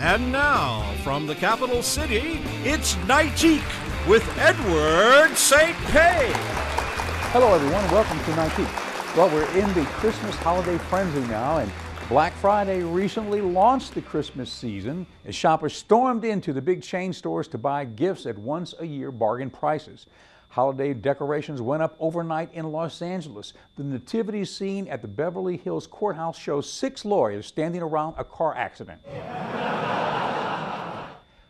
And now, from the capital city, it's Nightique with Edward St. Pay. Hello everyone, welcome to Nightique. Well, we're in the Christmas holiday frenzy now, and Black Friday recently launched the Christmas season as shoppers stormed into the big chain stores to buy gifts at once-a-year bargain prices. Holiday decorations went up overnight in Los Angeles. The nativity scene at the Beverly Hills courthouse shows 6 lawyers standing around a car accident.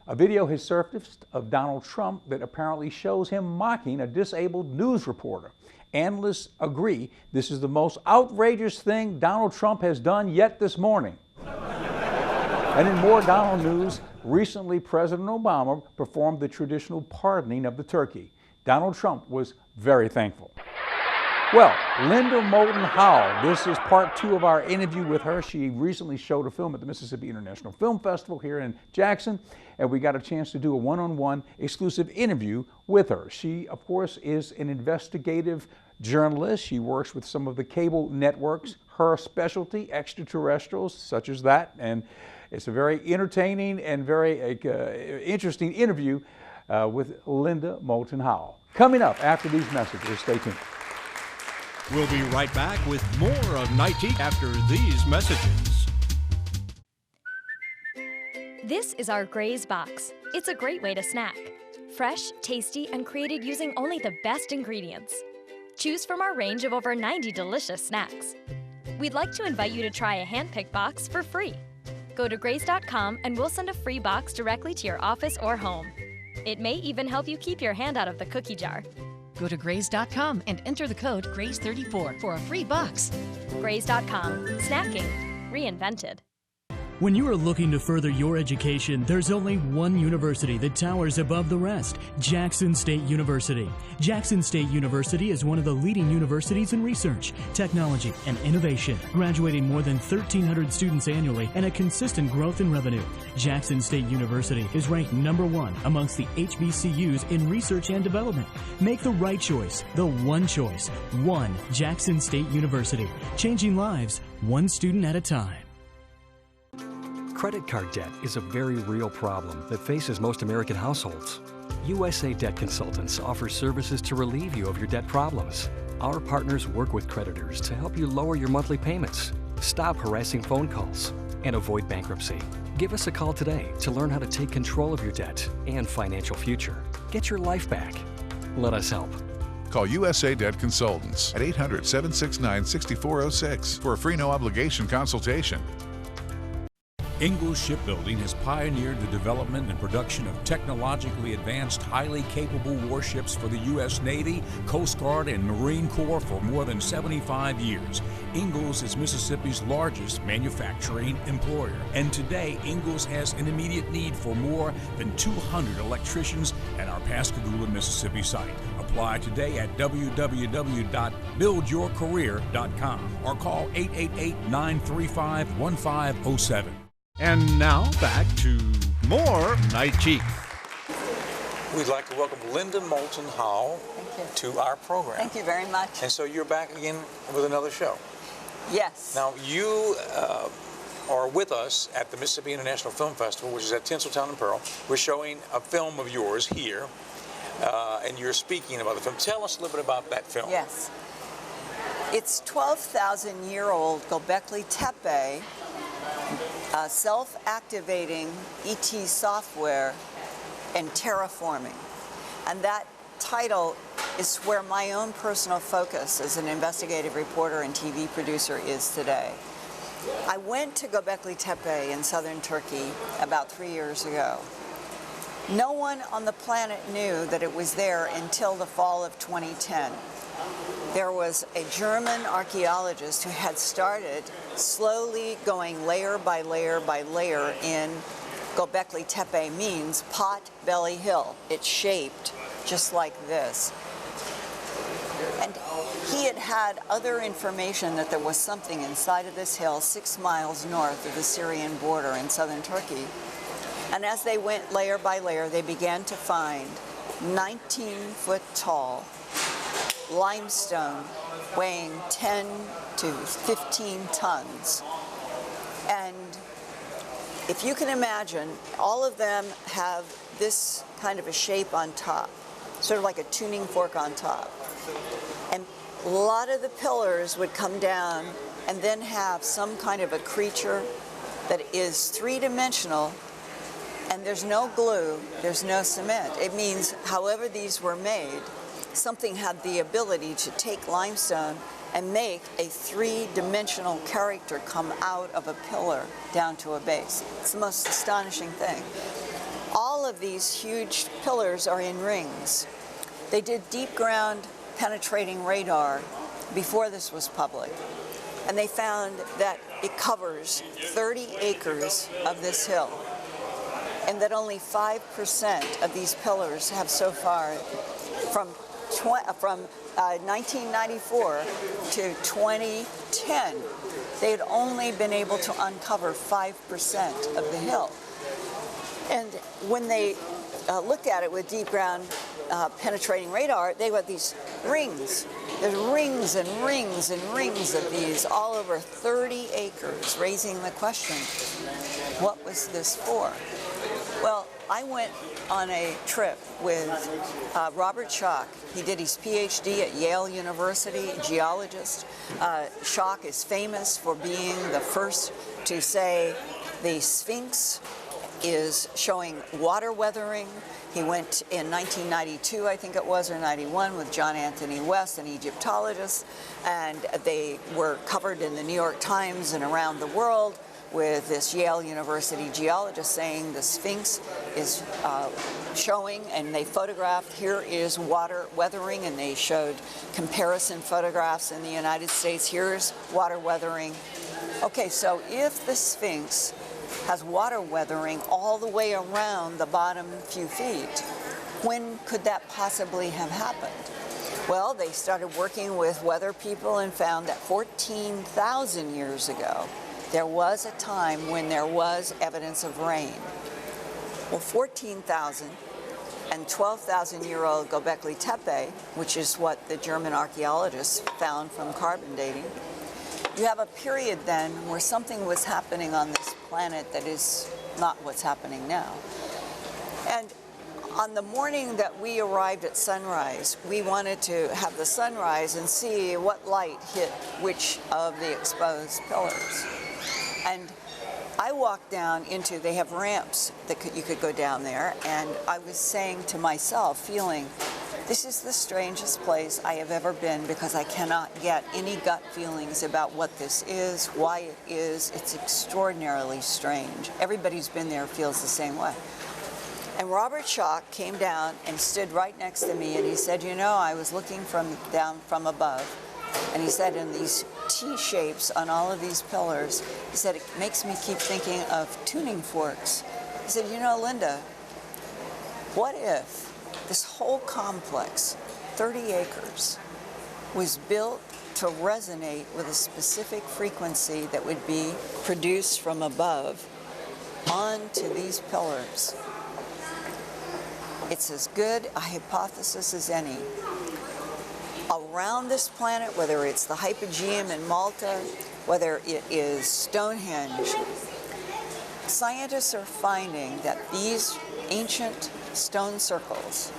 A video has surfaced of Donald Trump that apparently shows him mocking a disabled news reporter. Analysts agree this is the most outrageous thing Donald Trump has done yet this morning. And in more Donald news, recently President Obama performed the traditional pardoning of the turkey. Donald Trump was very thankful. Well, Linda Moulton Howe, this is part 2 of our interview with her. She recently showed a film at the Mississippi International Film Festival here in Jackson, and we got a chance to do a one-on-one exclusive interview with her. She, of course, is an investigative journalist. She works with some of the cable networks. Her specialty, extraterrestrials, such as that, and it's a very entertaining and very interesting interview with Linda Moulton Howe. Coming up after these messages, stay tuned. We'll be right back with more of Nightique after these messages. This is our Graze box. It's a great way to snack. Fresh, tasty, and created using only the best ingredients. Choose from our range of over 90 delicious snacks. We'd like to invite you to try a hand-picked box for free. Go to graze.com and we'll send a free box directly to your office or home. It may even help you keep your hand out of the cookie jar. Go to graze.com and enter the code GRAZE34 for a free box. Graze.com. Snacking reinvented. When you are looking to further your education, there's only one university that towers above the rest, Jackson State University. Jackson State University is one of the leading universities in research, technology, and innovation, graduating more than 1,300 students annually and a consistent growth in revenue. Jackson State University is ranked #1 amongst the HBCUs in research and development. Make the right choice, the one choice, one Jackson State University, changing lives one student at a time. Credit card debt is a very real problem that faces most American households. USA Debt Consultants offers services to relieve you of your debt problems. Our partners work with creditors to help you lower your monthly payments, stop harassing phone calls, and avoid bankruptcy. Give us a call today to learn how to take control of your debt and financial future. Get your life back. Let us help. Call USA Debt Consultants at 800-769-6406 for a free no-obligation consultation. Ingalls Shipbuilding has pioneered the development and production of technologically advanced, highly capable warships for the U.S. Navy, Coast Guard, and Marine Corps for more than 75 years. Ingalls is Mississippi's largest manufacturing employer, and today Ingalls has an immediate need for more than 200 electricians at our Pascagoula, Mississippi site. Apply today at www.buildyourcareer.com or call 888-935-1507. And now back to more Nightique. We'd like to welcome Linda Moulton Howe to our program. Thank you very much. And so you're back again with another show. Yes. Now you are with us at the Mississippi International Film Festival, which is at Tinseltown and Pearl. We're showing a film of yours here, and you're speaking about the film. Tell us a little bit about that film. Yes. It's 12,000-year-old Göbekli Tepe, self-activating ET software and terraforming. And that title is where my own personal focus as an investigative reporter and TV producer is today. I went to Göbekli Tepe in southern Turkey about 3 years ago. No one on the planet knew that it was there until the fall of 2010. There was a German archaeologist who had started slowly going layer by layer by layer in Göbekli Tepe, means pot belly hill. It's shaped just like this. And he had had other information that there was something inside of this hill 6 miles north of the Syrian border in southern Turkey. And as they went layer by layer, they began to find 19-foot tall limestone weighing 10 to 15 tons. And if you can imagine, all of them have this kind of a shape on top, sort of like a tuning fork on top. And a lot of the pillars would come down and then have some kind of a creature that is three-dimensional, and there's no glue, there's no cement. It means however these were made, something had the ability to take limestone and make a three-dimensional character come out of a pillar down to a base. It's the most astonishing thing. All of these huge pillars are in rings. They did deep ground penetrating radar before this was public, and they found that it covers 30 acres of this hill, and that only 5% of these pillars have so far, from 1994 to 2010, they had only been able to uncover 5% of the hill. And when they looked at it with deep ground penetrating radar, they got these rings. There's rings and rings and rings of these all over 30 acres, raising the question, what was this for? Well, I went on a trip with Robert Schoch. He did his PhD at Yale University, a geologist. Schoch is famous for being the first to say the Sphinx is showing water weathering. He went in 1992, I think it was, or 91, with John Anthony West, an Egyptologist, and they were covered in the New York Times and around the world with this Yale University geologist saying the Sphinx is showing, and they photographed, here is water weathering, and they showed comparison photographs in the United States. Here's water weathering. Okay, so if the Sphinx has water weathering all the way around the bottom few feet, when could that possibly have happened? Well, they started working with weather people and found that 14,000 years ago, there was a time when there was evidence of rain. Well, 14,000 and 12,000-year-old Göbekli Tepe, which is what the German archaeologists found from carbon dating, you have a period then where something was happening on this planet that is not what's happening now. And on the morning that we arrived at sunrise, we wanted to have the sunrise and see what light hit which of the exposed pillars. And I walked down into, they have ramps that you could go down there, and I was saying to myself, feeling, this is the strangest place I have ever been, because I cannot get any gut feelings about what this is, why it is. It's extraordinarily strange. Everybody who's been there feels the same way. And Robert Schoch came down and stood right next to me, and he said, you know, I was looking down from above, and he said, in these T-shapes on all of these pillars, he said, it makes me keep thinking of tuning forks. He said, you know, Linda, what if this whole complex, 30 acres, was built to resonate with a specific frequency that would be produced from above onto these pillars? It's as good a hypothesis as any. Around this planet, whether it's the Hypogeum in Malta, whether it is Stonehenge, scientists are finding that these ancient stone circles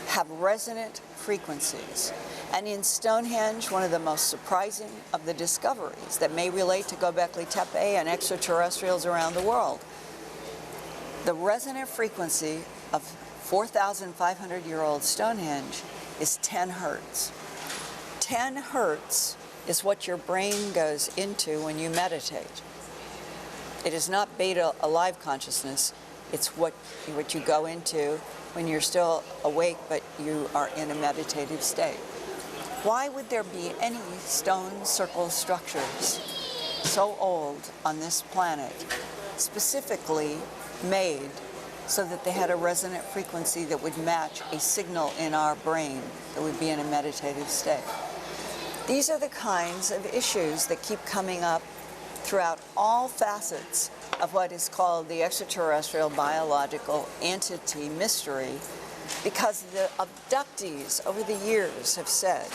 have resonant frequencies. And in Stonehenge, one of the most surprising of the discoveries that may relate to Göbekli Tepe and extraterrestrials around the world, the resonant frequency of 4,500-year-old Stonehenge is 10 hertz. 10 hertz is what your brain goes into when you meditate. It is not beta alive consciousness. It's what you go into when you're still awake, but you are in a meditative state. Why would there be any stone circle structures so old on this planet, specifically made so that they had a resonant frequency that would match a signal in our brain that would be in a meditative state? These are the kinds of issues that keep coming up throughout all facets of what is called the extraterrestrial biological entity mystery, because the abductees over the years have said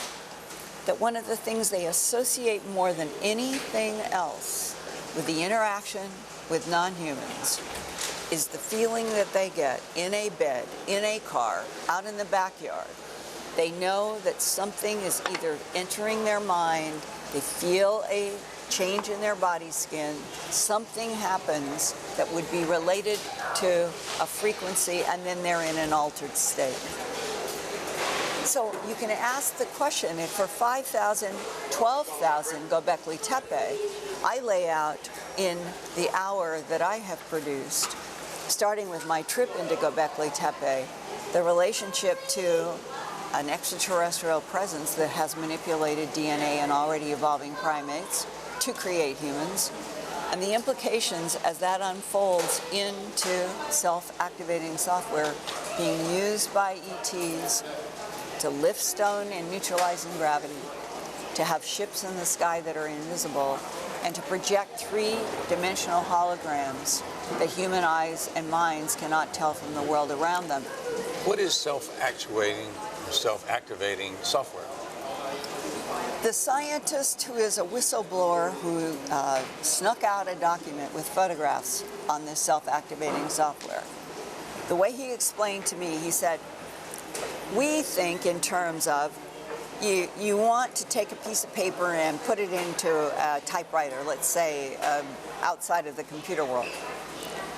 that one of the things they associate more than anything else with the interaction with non-humans is the feeling that they get in a bed, in a car, out in the backyard. They know that something is either entering their mind, they feel a change in their body skin, something happens that would be related to a frequency, and then they're in an altered state. So you can ask the question, if for 5,000, 12,000 Göbekli Tepe, I lay out in the hour that I have produced, starting with my trip into Göbekli Tepe, the relationship to an extraterrestrial presence that has manipulated DNA in already evolving primates to create humans, and the implications as that unfolds into self-activating software being used by ETs to lift stone and neutralizing gravity, to have ships in the sky that are invisible, and to project three-dimensional holograms that human eyes and minds cannot tell from the world around them. What is self-activating software? The scientist who is a whistleblower who snuck out a document with photographs on this self-activating software, the way he explained to me, he said, we think in terms of you want to take a piece of paper and put it into a typewriter, let's say outside of the computer world.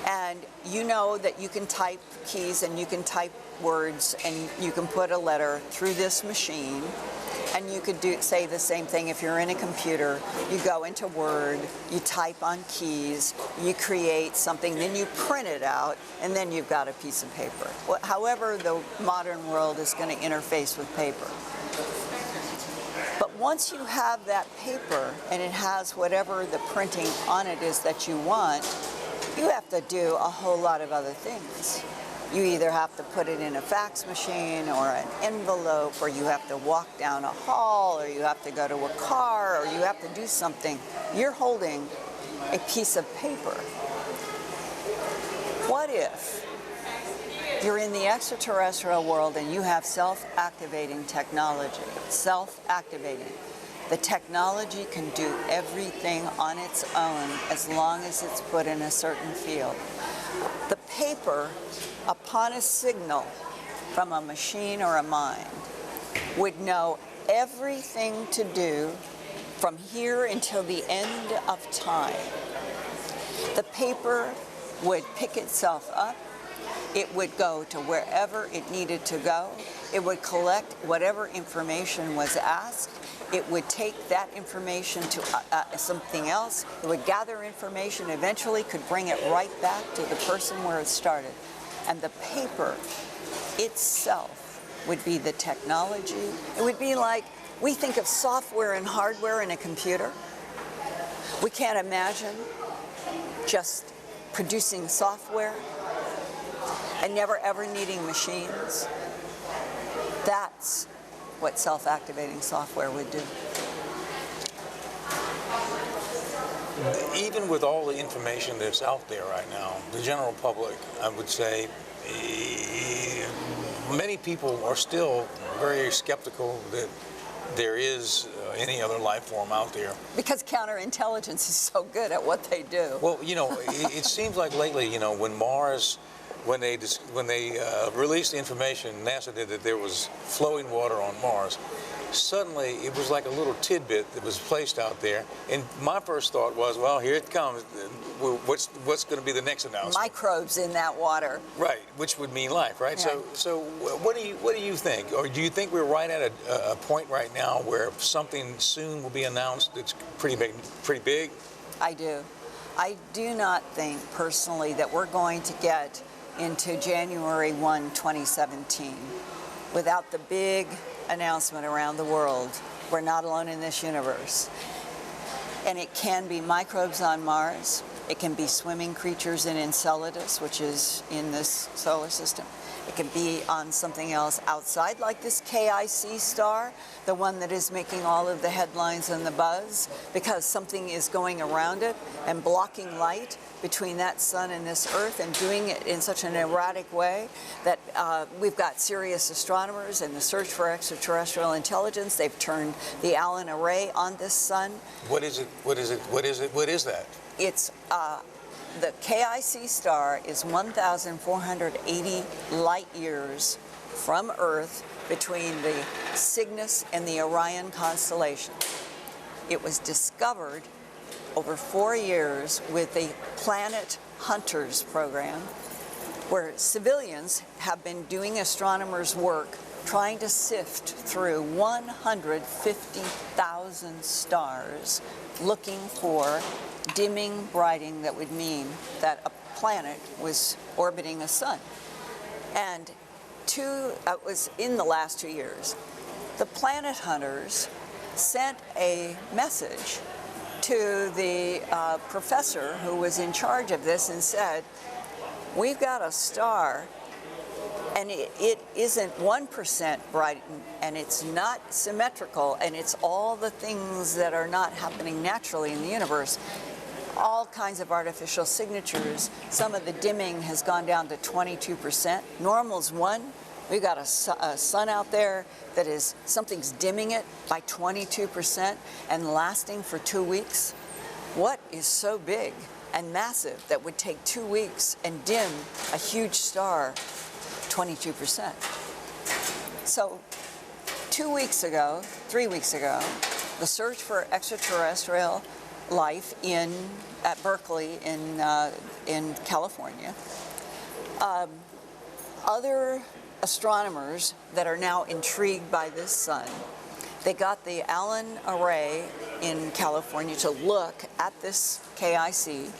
And you know that you can type keys and you can type words and you can put a letter through this machine. And you could say the same thing if you're in a computer. You go into Word, you type on keys, you create something, then you print it out, and then you've got a piece of paper. However the modern world is going to interface with paper. But once you have that paper and it has whatever the printing on it is that you want, you have to do a whole lot of other things. You either have to put it in a fax machine or an envelope, or you have to walk down a hall, or you have to go to a car, or you have to do something. You're holding a piece of paper. What if you're in the extraterrestrial world and you have self-activating technology? Self-activating. The technology can do everything on its own as long as it's put in a certain field. The paper, upon a signal from a machine or a mind, would know everything to do from here until the end of time. The paper would pick itself up. It would go to wherever it needed to go. It would collect whatever information was asked. It would take that information to something else. It would gather information, eventually could bring it right back to the person where it started. And the paper itself would be the technology. It would be like, we think of software and hardware in a computer. We can't imagine just producing software and never ever needing machines. That's what self-activating software would do. Even with all the information that's out there right now, the general public, I would say, many people are still very skeptical that there is any other life form out there. Because counterintelligence is so good at what they do. Well, you know, it seems like lately, you know, when Mars, when they released the information, NASA did, that there was flowing water on Mars, suddenly it was like a little tidbit that was placed out there. And my first thought was, well, here it comes. What's going to be the next announcement? Microbes in that water. Right, which would mean life, right? Yeah. So what do you think? Or do you think we're right at a point right now where something soon will be announced that's pretty big? I do. I do not think personally that we're going to get into January 1, 2017 without the big announcement around the world. We're not alone in this universe. And it can be microbes on Mars. It can be swimming creatures in Enceladus, which is in this solar system. It can be on something else outside, like this KIC star, the one that is making all of the headlines and the buzz, because something is going around it and blocking light between that sun and this Earth, and doing it in such an erratic way that we've got serious astronomers in the search for extraterrestrial intelligence. They've turned the Allen array on this sun. What is it? What is it? What is it? What is that? It's The KIC star is 1,480 light years from Earth between the Cygnus and the Orion constellation. It was discovered over 4 years with the Planet Hunters program, where civilians have been doing astronomers' work trying to sift through 150,000 stars looking for dimming brighting that would mean that a planet was orbiting a sun. And it was in the last 2 years. The Planet Hunters sent a message to the professor who was in charge of this and said, we've got a star and it isn't 1% bright, and it's not symmetrical, and it's all the things that are not happening naturally in the universe. All kinds of artificial signatures. Some of the dimming has gone down to 22%. Normal's 1. We've got a sun out there that is, something's dimming it by 22% and lasting for 2 weeks. What is so big and massive that would take 2 weeks and dim a huge star 22%? So 3 weeks ago, the search for extraterrestrial life at Berkeley in California, other astronomers that are now intrigued by this sun, they got the Allen Array in California to look at this KIC,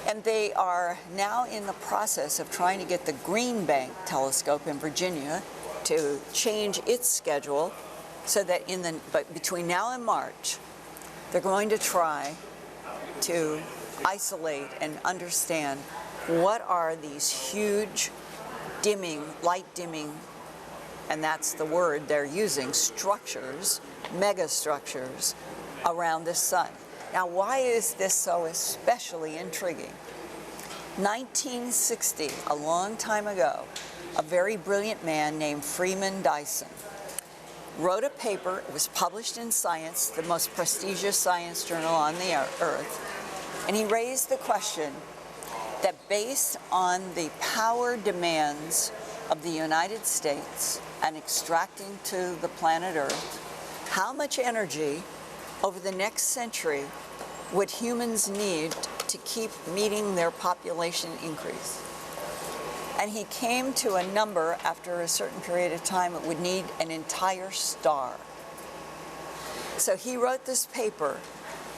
and they are now in the process of trying to get the Green Bank telescope in Virginia to change its schedule so that between now and March, they're going to try to isolate and understand what are these huge light dimming, and that's the word they're using, structures, megastructures around the sun. Now, why is this so especially intriguing? 1960, a long time ago, a very brilliant man named Freeman Dyson wrote a paper. It was published in Science, the most prestigious science journal on the earth, and he raised the question that based on the power demands of the United States and extracting to the planet Earth, how much energy over the next century would humans need to keep meeting their population increase? And he came to a number after a certain period of time it would need an entire star. So he wrote this paper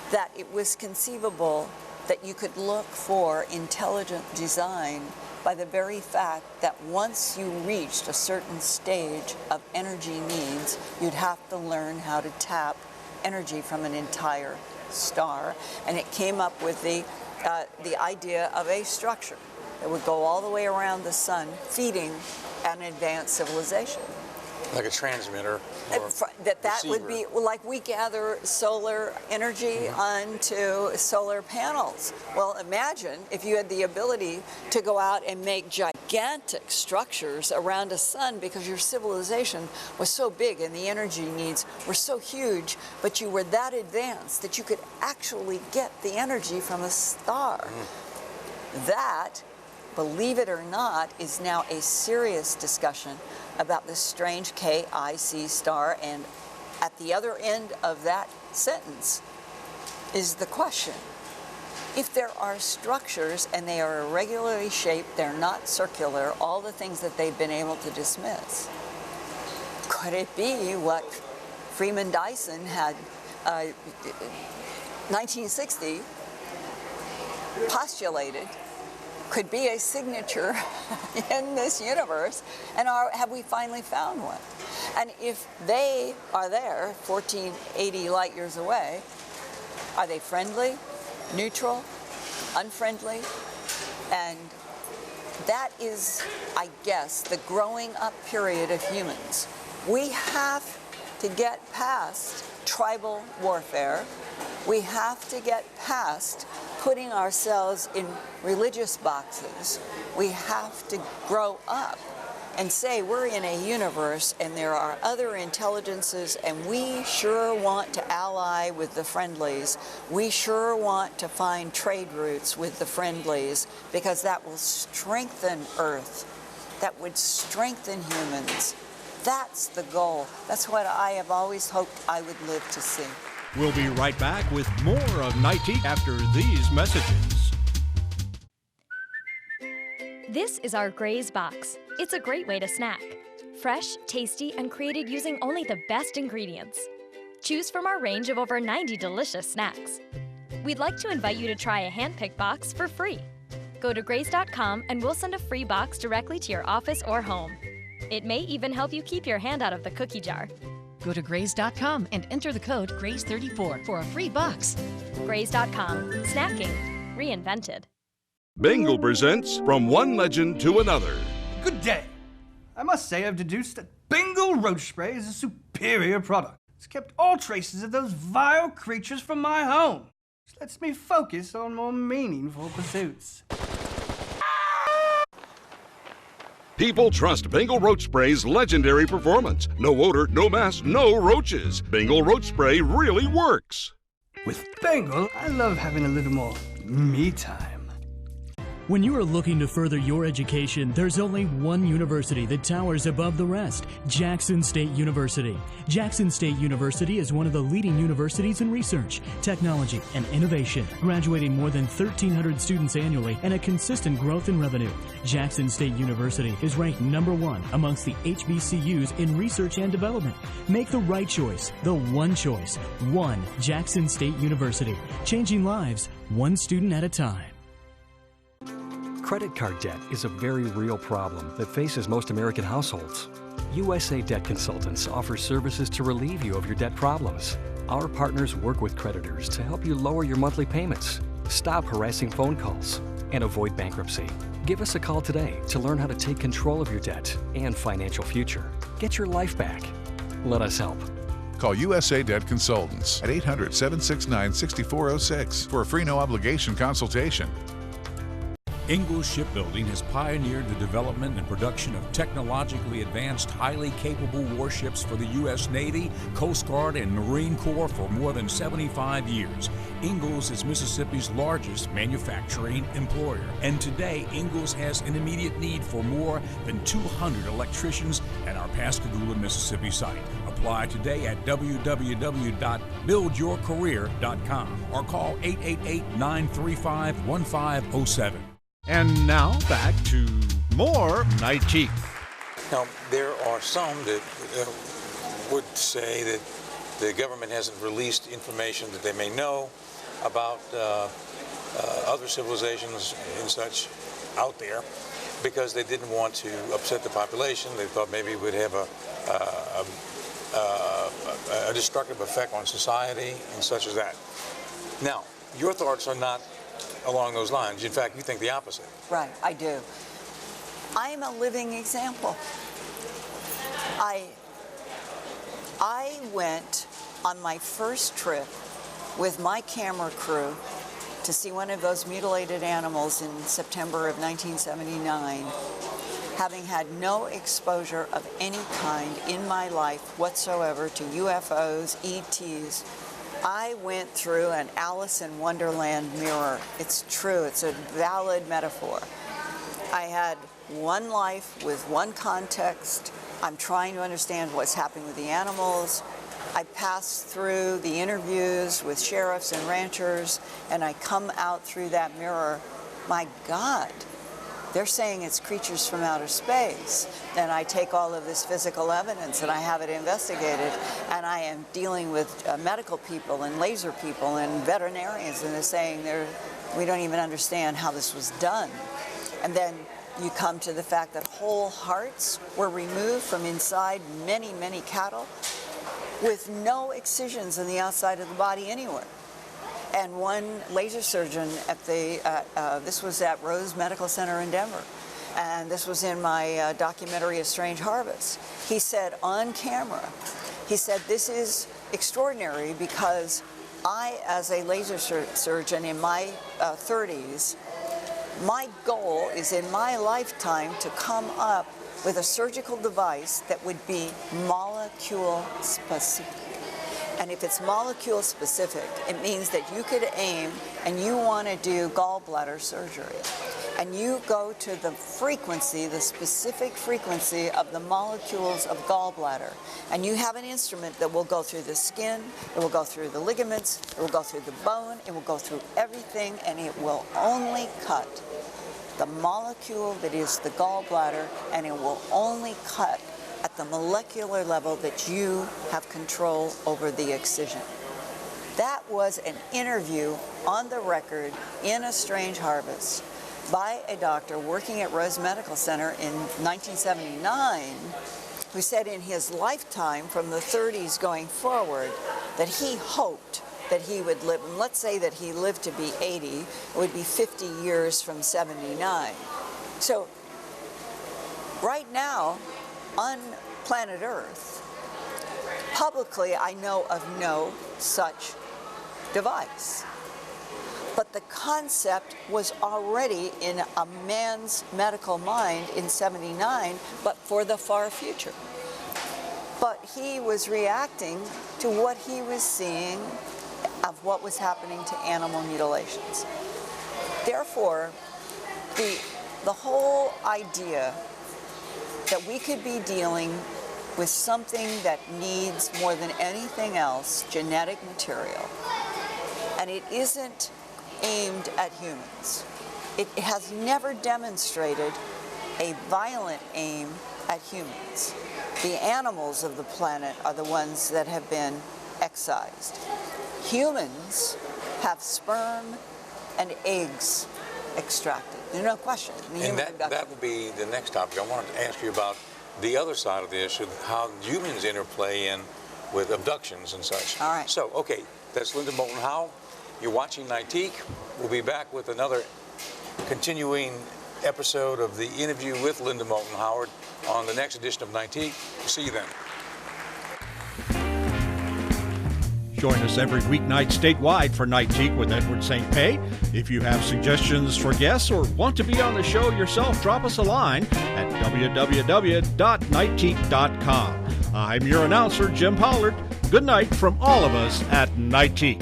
that it was conceivable that you could look for intelligent design by the very fact that once you reached a certain stage of energy needs, you'd have to learn how to tap energy from an entire star. And it came up with the idea of a structure that would go all the way around the sun, feeding an advanced civilization. Like a transmitter or that would be like we gather solar energy onto solar panels. Well, imagine if you had the ability to go out and make gigantic structures around a sun because your civilization was so big and the energy needs were so huge, but you were that advanced that you could actually get the energy from a star. That, believe it or not, is now a serious discussion about this strange KIC star, and at the other end of that sentence is the question: if there are structures and they are irregularly shaped, they're not circular, all the things that they've been able to dismiss, could it be what Freeman Dyson had 1960 postulated could be a signature in this universe, and have we finally found one? And if they are there, 1480 light years away, are they friendly, neutral, unfriendly? And that is, I guess, the growing up period of humans. We have to get past tribal warfare. We have to get past putting ourselves in religious boxes. We have to grow up and say we're in a universe and there are other intelligences and we sure want to ally with the friendlies. We sure want to find trade routes with the friendlies because that will strengthen Earth. That would strengthen humans. That's the goal. That's what I have always hoped I would live to see. We'll be right back with more of Nightique after these messages. This is our Graze Box. It's a great way to snack. Fresh, tasty, and created using only the best ingredients. Choose from our range of over 90 delicious snacks. We'd like to invite you to try a hand-picked box for free. Go to graze.com and we'll send a free box directly to your office or home. It may even help you keep your hand out of the cookie jar. Go to graze.com and enter the code GRAZE34 for a free box. Graze.com. Snacking reinvented. Bengal presents From One Legend to Another. Good day. I must say I've deduced that Bengal roach spray is a superior product. It's kept all traces of those vile creatures from my home, which lets me focus on more meaningful pursuits. People trust Bengal Roach Spray's legendary performance. No odor, no mess, no roaches. Bengal Roach Spray really works. With Bengal, I love having a little more me time. When you are looking to further your education, there's only one university that towers above the rest, Jackson State University. Jackson State University is one of the leading universities in research, technology, and innovation, graduating more than 1,300 students annually and a consistent growth in revenue. Jackson State University is ranked #1 amongst the HBCUs in research and development. Make the right choice, the one choice. One Jackson State University, changing lives one student at a time. Credit card debt is a very real problem that faces most American households. USA Debt Consultants offers services to relieve you of your debt problems. Our partners work with creditors to help you lower your monthly payments, stop harassing phone calls, and avoid bankruptcy. Give us a call today to learn how to take control of your debt and financial future. Get your life back. Let us help. Call USA Debt Consultants at 800-769-6406 for a free no-obligation consultation. Ingalls Shipbuilding has pioneered the development and production of technologically advanced, highly capable warships for the U.S. Navy, Coast Guard, and Marine Corps for more than 75 years. Ingalls is Mississippi's largest manufacturing employer, and today Ingalls has an immediate need for more than 200 electricians at our Pascagoula, Mississippi site. Apply today at www.buildyourcareer.com or call 888-935-1507. And now back to more Nightique. Now, there are some that would say that the government hasn't released information that they may know about other civilizations and such out there because they didn't want to upset the population. They thought maybe it would have a destructive effect on society and such as that. Now, your thoughts are not along those lines. In fact, you think the opposite. Right, I do. I am a living example. I went on my first trip with my camera crew to see one of those mutilated animals in September of 1979, having had no exposure of any kind in my life whatsoever to UFOs, ETs. I went through an Alice in Wonderland mirror. It's true, it's a valid metaphor. I had one life with one context. I'm trying to understand what's happening with the animals. I passed through the interviews with sheriffs and ranchers, and I come out through that mirror. My God, they're saying it's creatures from outer space. Then I take all of this physical evidence and I have it investigated, and I am dealing with medical people and laser people and veterinarians, and they're saying we don't even understand how this was done. And then you come to the fact that whole hearts were removed from inside many, many cattle with no excisions in the outside of the body anywhere. And one laser surgeon at this was at Rose Medical Center in Denver, and this was in my documentary A Strange Harvest. He said on camera, he said, this is extraordinary because I, as a laser surgeon in my 30s, my goal is in my lifetime to come up with a surgical device that would be molecule specific. And if it's molecule specific, it means that you could aim and you want to do gallbladder surgery. And you go to the frequency, the specific frequency of the molecules of gallbladder. And you have an instrument that will go through the skin, it will go through the ligaments, it will go through the bone, it will go through everything, and it will only cut the molecule that is the gallbladder, and it will only cut at the molecular level that you have control over the excision. That was an interview on the record in A Strange Harvest by a doctor working at Rose Medical Center in 1979 who said in his lifetime from the 30s going forward that he hoped that he would live, and let's say that he lived to be 80, it would be 50 years from 79. So right now on planet Earth, publicly I know of no such device. But the concept was already in a man's medical mind in 79, but for the far future. But he was reacting to what he was seeing of what was happening to animal mutilations. Therefore, the whole idea that we could be dealing with something that needs more than anything else genetic material, and it isn't aimed at humans. It has never demonstrated a violent aim at humans. The animals of the planet are the ones that have been excised. Humans have sperm and eggs extracted. There's no question. And that will be the next topic. I wanted to ask you about the other side of the issue, how humans interplay in with abductions and such. All right. So, okay, that's Linda Moulton Howe. You're watching Nightique. We'll be back with another continuing episode of the interview with Linda Moulton Howard on the next edition of Nightique. We'll see you then. Join us every weeknight statewide for Nightique with Edward St. Pé. If you have suggestions for guests or want to be on the show yourself, drop us a line at www.nightique.com. I'm your announcer, Jim Pollard. Good night from all of us at Nightique.